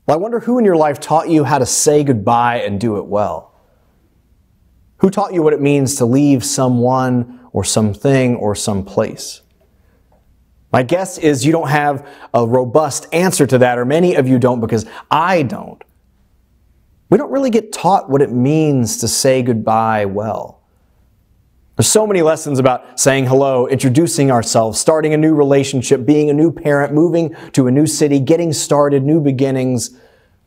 Well, I wonder who in your life taught you how to say goodbye and do it well? Who taught you what it means to leave someone or something or someplace? My guess is you don't have a robust answer to that, or many of you don't, because I don't. We don't really get taught what it means to say goodbye well. There's so many lessons about saying hello, introducing ourselves, starting a new relationship, being a new parent, moving to a new city, getting started, new beginnings.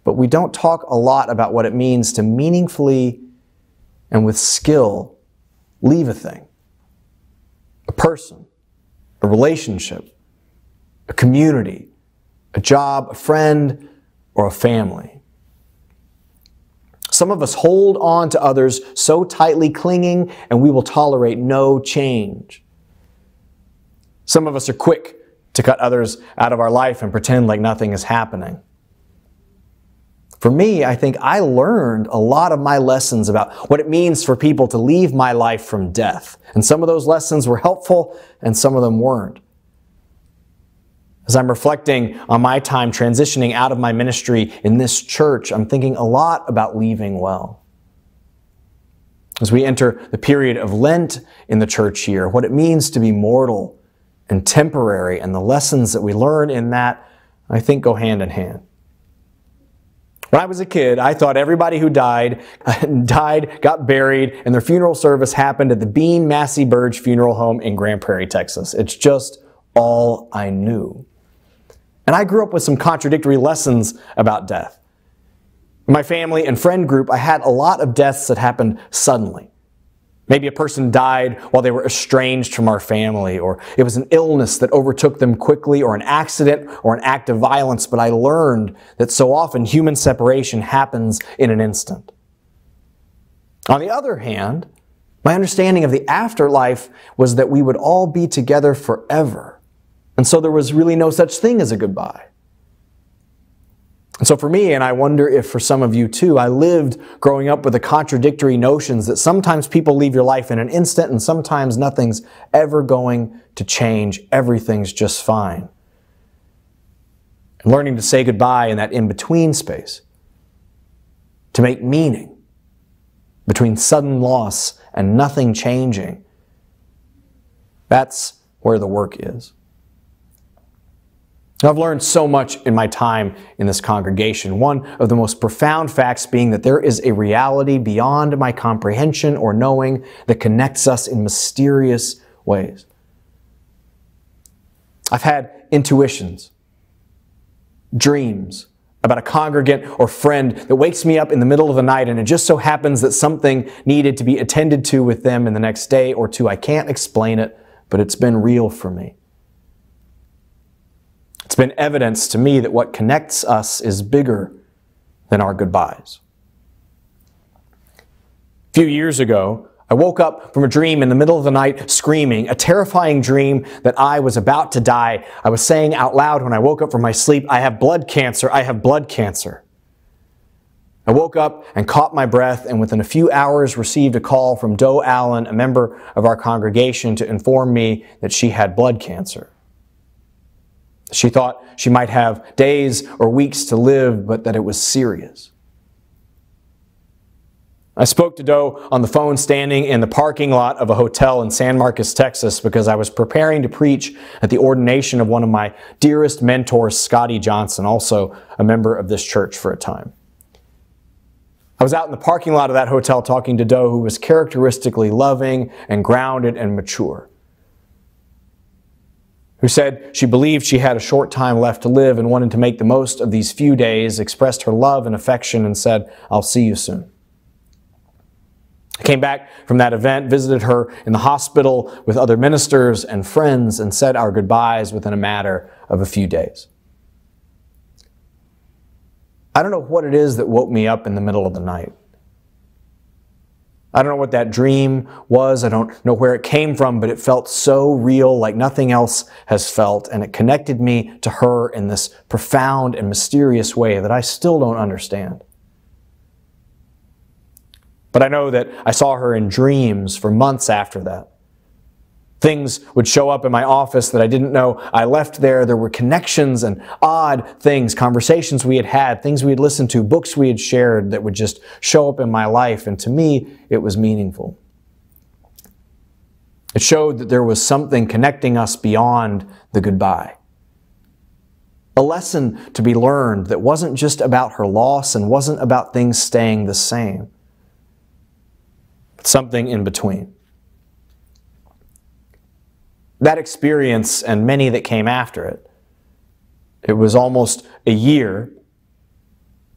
But we don't talk a lot about what it means to meaningfully and with skill leave a thing, a person, a relationship, a community, a job, a friend, or a family. Some of us hold on to others so tightly clinging, and we will tolerate no change. Some of us are quick to cut others out of our life and pretend like nothing is happening. For me, I think I learned a lot of my lessons about what it means for people to leave my life from death. And some of those lessons were helpful, and some of them weren't. As I'm reflecting on my time transitioning out of my ministry in this church, I'm thinking a lot about leaving well. As we enter the period of Lent in the church year, what it means to be mortal and temporary, and the lessons that we learn in that, I think, go hand in hand. When I was a kid, I thought everybody who died, got buried, and their funeral service happened at the Bean Massey Burge Funeral Home in Grand Prairie, Texas. It's just all I knew. And I grew up with some contradictory lessons about death. In my family and friend group, I had a lot of deaths that happened suddenly. Maybe a person died while they were estranged from our family, or it was an illness that overtook them quickly, or an accident, or an act of violence. But I learned that so often human separation happens in an instant. On the other hand, my understanding of the afterlife was that we would all be together forever. And so there was really no such thing as a goodbye. And so for me, and I wonder if for some of you too, I lived growing up with the contradictory notions that sometimes people leave your life in an instant, and sometimes nothing's ever going to change. Everything's just fine. And learning to say goodbye in that in-between space, to make meaning between sudden loss and nothing changing, that's where the work is. I've learned so much in my time in this congregation. One of the most profound facts being that there is a reality beyond my comprehension or knowing that connects us in mysterious ways. I've had intuitions, dreams about a congregant or friend that wakes me up in the middle of the night, and it just so happens that something needed to be attended to with them in the next day or two. I can't explain it, but it's been real for me. It's been evidence to me that what connects us is bigger than our goodbyes. A few years ago, I woke up from a dream in the middle of the night screaming, a terrifying dream that I was about to die. I was saying out loud when I woke up from my sleep, "I have blood cancer, I have blood cancer." I woke up and caught my breath, and within a few hours received a call from Doe Allen, a member of our congregation, to inform me that she had blood cancer. She thought she might have days or weeks to live, but that it was serious. I spoke to Doe on the phone standing in the parking lot of a hotel in San Marcos, Texas, because I was preparing to preach at the ordination of one of my dearest mentors, Scotty Johnson, also a member of this church for a time. I was out in the parking lot of that hotel talking to Doe, who was characteristically loving and grounded and mature, who said she believed she had a short time left to live and wanted to make the most of these few days, expressed her love and affection, and said, "I'll see you soon." I came back from that event, visited her in the hospital with other ministers and friends, and said our goodbyes within a matter of a few days. I don't know what it is that woke me up in the middle of the night. I don't know what that dream was. I don't know where it came from, but it felt so real, like nothing else has felt, and it connected me to her in this profound and mysterious way that I still don't understand. But I know that I saw her in dreams for months after that. Things would show up in my office that I didn't know I left there. There were connections and odd things, conversations we had had, things we had listened to, books we had shared that would just show up in my life. And to me, it was meaningful. It showed that there was something connecting us beyond the goodbye. A lesson to be learned that wasn't just about her loss and wasn't about things staying the same, but something in between. That experience and many that came after it, it was almost a year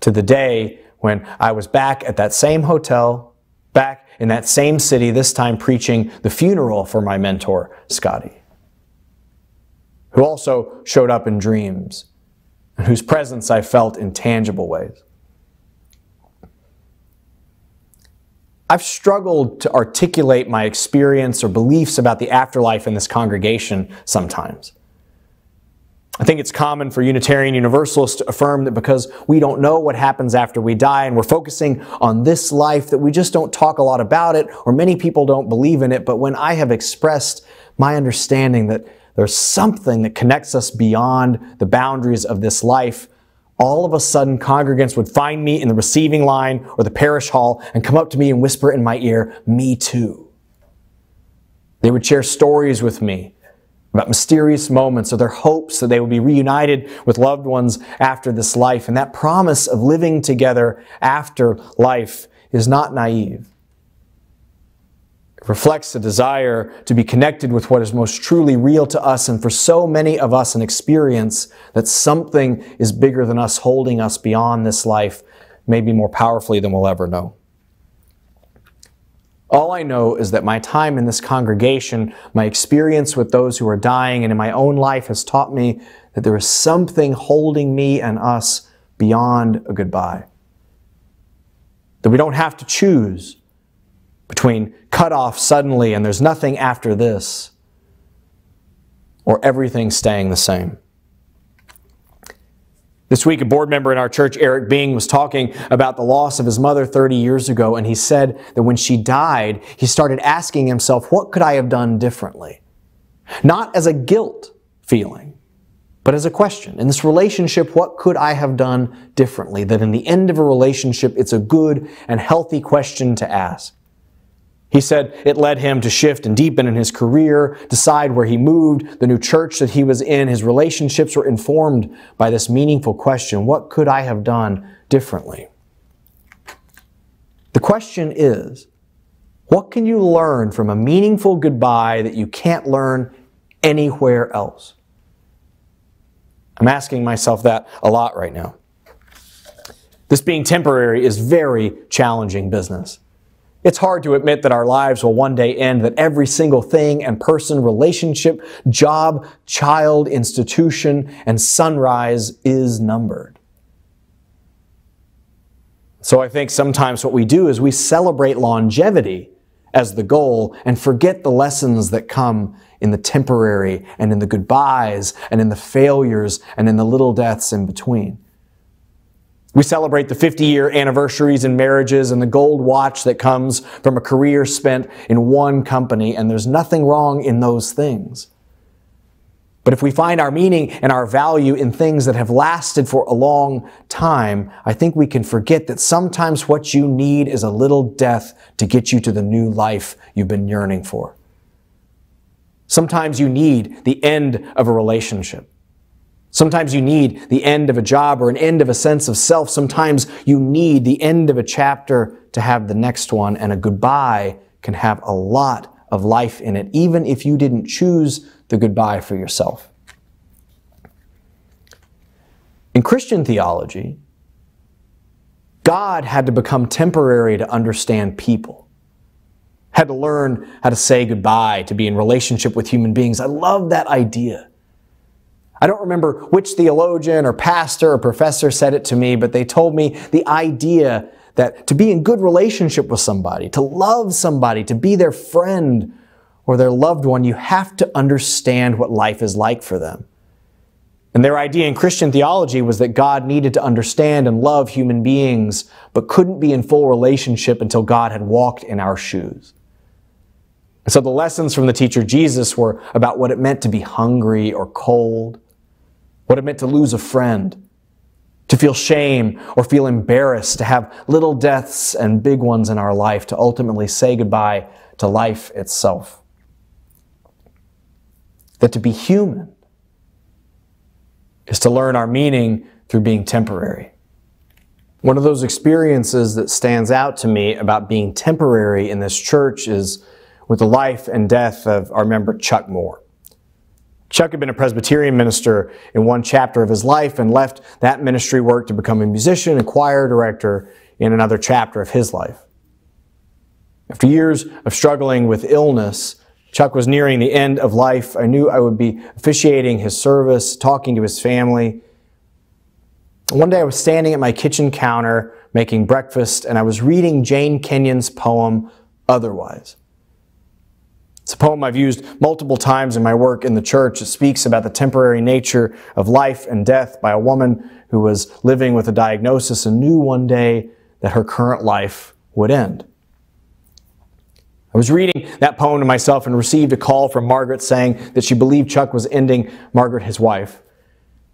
to the day when I was back at that same hotel, back in that same city, this time preaching the funeral for my mentor, Scotty, who also showed up in dreams and whose presence I felt in tangible ways. I've struggled to articulate my experience or beliefs about the afterlife in this congregation sometimes. I think it's common for Unitarian Universalists to affirm that because we don't know what happens after we die and we're focusing on this life that we just don't talk a lot about it, or many people don't believe in it. But when I have expressed my understanding that there's something that connects us beyond the boundaries of this life, all of a sudden congregants would find me in the receiving line or the parish hall and come up to me and whisper in my ear, "Me too." They would share stories with me about mysterious moments or their hopes that they would be reunited with loved ones after this life. And that promise of living together after life is not naive. It reflects a desire to be connected with what is most truly real to us, and for so many of us an experience that something is bigger than us, holding us beyond this life, maybe more powerfully than we'll ever know. All I know is that my time in this congregation, my experience with those who are dying, and in my own life has taught me that there is something holding me and us beyond a goodbye. That we don't have to choose between cut off suddenly and there's nothing after this, or everything staying the same. This week, a board member in our church, Eric Bing, was talking about the loss of his mother 30 years ago, and he said that when she died, he started asking himself, what could I have done differently? Not as a guilt feeling, but as a question. In this relationship, what could I have done differently? That in the end of a relationship, it's a good and healthy question to ask. He said it led him to shift and deepen in his career, decide where he moved, the new church that he was in. His relationships were informed by this meaningful question, what could I have done differently? The question is, what can you learn from a meaningful goodbye that you can't learn anywhere else? I'm asking myself that a lot right now. This being temporary is very challenging business. It's hard to admit that our lives will one day end, that every single thing and person, relationship, job, child, institution, and sunrise is numbered. So I think sometimes what we do is we celebrate longevity as the goal and forget the lessons that come in the temporary and in the goodbyes and in the failures and in the little deaths in between. We celebrate the 50-year anniversaries in marriages and the gold watch that comes from a career spent in one company, and there's nothing wrong in those things. But if we find our meaning and our value in things that have lasted for a long time, I think we can forget that sometimes what you need is a little death to get you to the new life you've been yearning for. Sometimes you need the end of a relationship. Sometimes you need the end of a job or an end of a sense of self. Sometimes you need the end of a chapter to have the next one, and a goodbye can have a lot of life in it, even if you didn't choose the goodbye for yourself. In Christian theology, God had to become temporary to understand people, had to learn how to say goodbye, to be in relationship with human beings. I love that idea. I don't remember which theologian or pastor or professor said it to me, but they told me the idea that to be in good relationship with somebody, to love somebody, to be their friend or their loved one, you have to understand what life is like for them. And their idea in Christian theology was that God needed to understand and love human beings, but couldn't be in full relationship until God had walked in our shoes. So the lessons from the teacher Jesus were about what it meant to be hungry or cold, what it meant to lose a friend, to feel shame or feel embarrassed, to have little deaths and big ones in our life, to ultimately say goodbye to life itself. That to be human is to learn our meaning through being temporary. One of those experiences that stands out to me about being temporary in this church is with the life and death of our member Chuck Moore. Chuck had been a Presbyterian minister in one chapter of his life and left that ministry work to become a musician and choir director in another chapter of his life. After years of struggling with illness, Chuck was nearing the end of life. I knew I would be officiating his service, talking to his family. One day I was standing at my kitchen counter making breakfast, and I was reading Jane Kenyon's poem, Otherwise. It's a poem I've used multiple times in my work in the church. It speaks about the temporary nature of life and death by a woman who was living with a diagnosis and knew one day that her current life would end. I was reading that poem to myself and received a call from Margaret saying that she believed Chuck was ending, Margaret, his wife,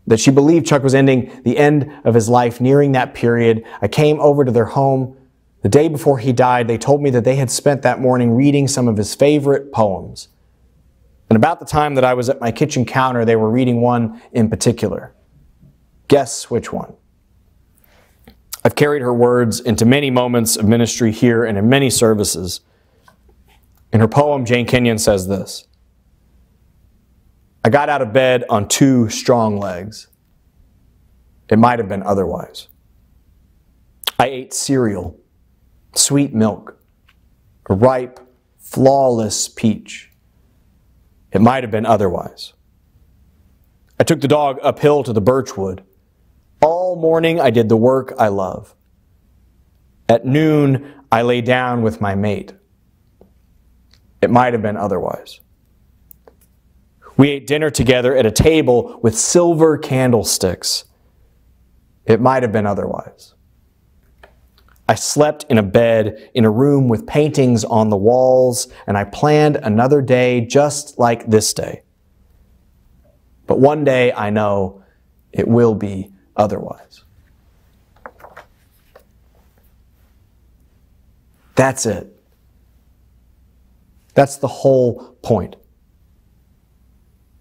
that she believed Chuck was ending the end of his life nearing that period. I came over to their home. The day before he died, they told me that they had spent that morning reading some of his favorite poems. And about the time that I was at my kitchen counter, they were reading one in particular. Guess which one? I've carried her words into many moments of ministry here and in many services. In her poem, Jane Kenyon says this: I got out of bed on 2 strong legs. It might have been otherwise. I ate cereal, sweet milk, a ripe, flawless peach. It might have been otherwise. I took the dog uphill to the birchwood. All morning I did the work I love. At noon I lay down with my mate. It might have been otherwise. We ate dinner together at a table with silver candlesticks. It might have been otherwise. I slept in a bed in a room with paintings on the walls, and I planned another day just like this day. But one day I know it will be otherwise. That's it. That's the whole point.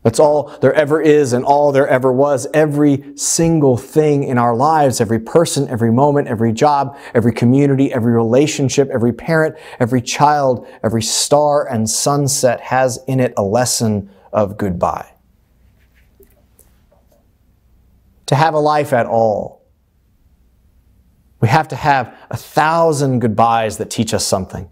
That's all there ever is and all there ever was. Every single thing in our lives, every person, every moment, every job, every community, every relationship, every parent, every child, every star and sunset has in it a lesson of goodbye. To have a life at all, we have to have 1,000 goodbyes that teach us something.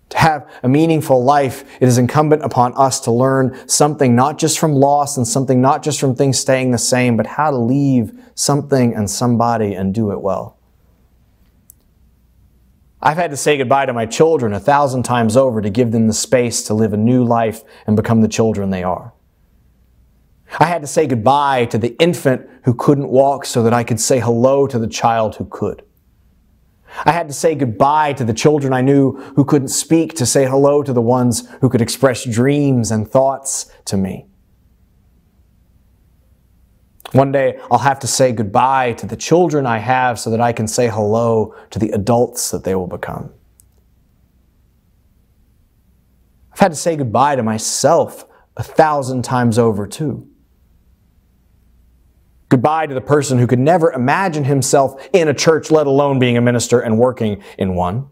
To have a meaningful life, it is incumbent upon us to learn something not just from loss and something not just from things staying the same, but how to leave something and somebody and do it well. I've had to say goodbye to my children 1,000 times over to give them the space to live a new life and become the children they are. I had to say goodbye to the infant who couldn't walk so that I could say hello to the child who could. I had to say goodbye to the children I knew who couldn't speak to say hello to the ones who could express dreams and thoughts to me. One day I'll have to say goodbye to the children I have so that I can say hello to the adults that they will become. I've had to say goodbye to myself 1,000 times over too. Goodbye to the person who could never imagine himself in a church, let alone being a minister and working in one.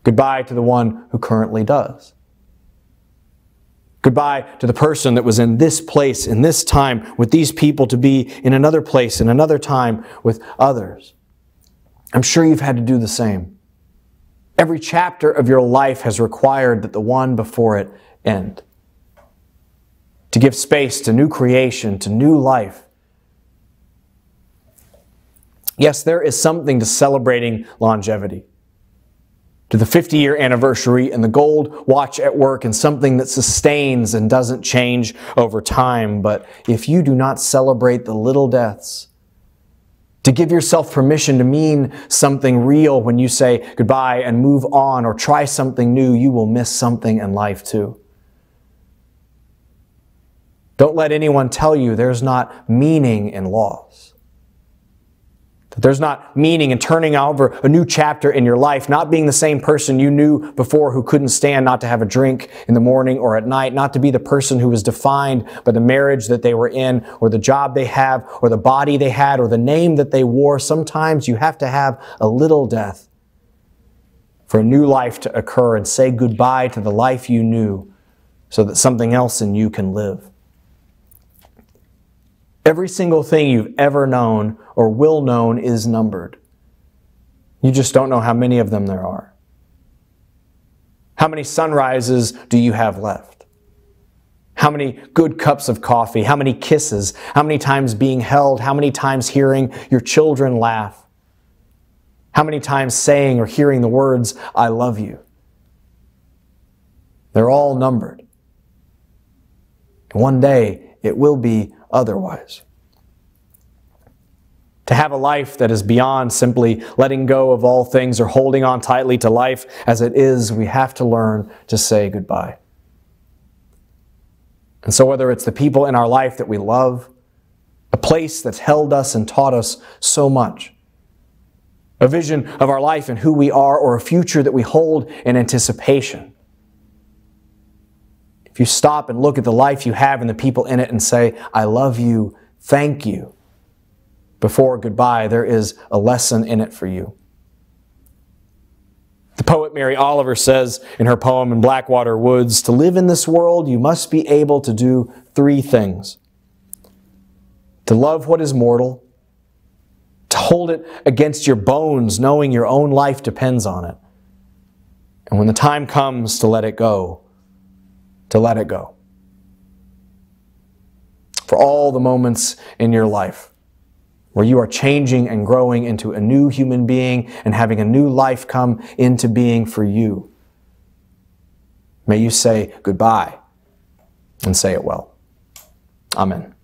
Goodbye to the one who currently does. Goodbye to the person that was in this place, in this time, with these people, to be in another place, in another time, with others. I'm sure you've had to do the same. Every chapter of your life has required that the one before it end. To give space to new creation, to new life. Yes, there is something to celebrating longevity. To the 50-year anniversary and the gold watch at work and something that sustains and doesn't change over time. But if you do not celebrate the little deaths, To give yourself permission to mean something real when you say goodbye and move on or try something new, you will miss something in life too. Don't let anyone tell you there's not meaning in loss. That there's not meaning in turning over a new chapter in your life, not being the same person you knew before who couldn't stand not to have a drink in the morning or at night, not to be the person who was defined by the marriage that they were in or the job they have or the body they had or the name that they wore. Sometimes you have to have a little death for a new life to occur and say goodbye to the life you knew so that something else in you can live. Every single thing you've ever known or will know is numbered. You just don't know how many of them there are. How many sunrises do you have left? How many good cups of coffee? How many kisses? How many times being held? How many times hearing your children laugh? How many times saying or hearing the words, "I love you"? They're all numbered. And one day it will be otherwise. To have a life that is beyond simply letting go of all things or holding on tightly to life as it is, we have to learn to say goodbye. And so whether it's the people in our life that we love, a place that's held us and taught us so much, a vision of our life and who we are, or a future that we hold in anticipation, if you stop and look at the life you have and the people in it and say, "I love you, thank you," before goodbye, there is a lesson in it for you. The poet Mary Oliver says in her poem in Blackwater Woods, "To live in this world, you must be able to do 3 things. To love what is mortal, to hold it against your bones, knowing your own life depends on it, and when the time comes to let it go, to let it go." For all the moments in your life where you are changing and growing into a new human being and having a new life come into being for you, may you say goodbye and say it well. Amen.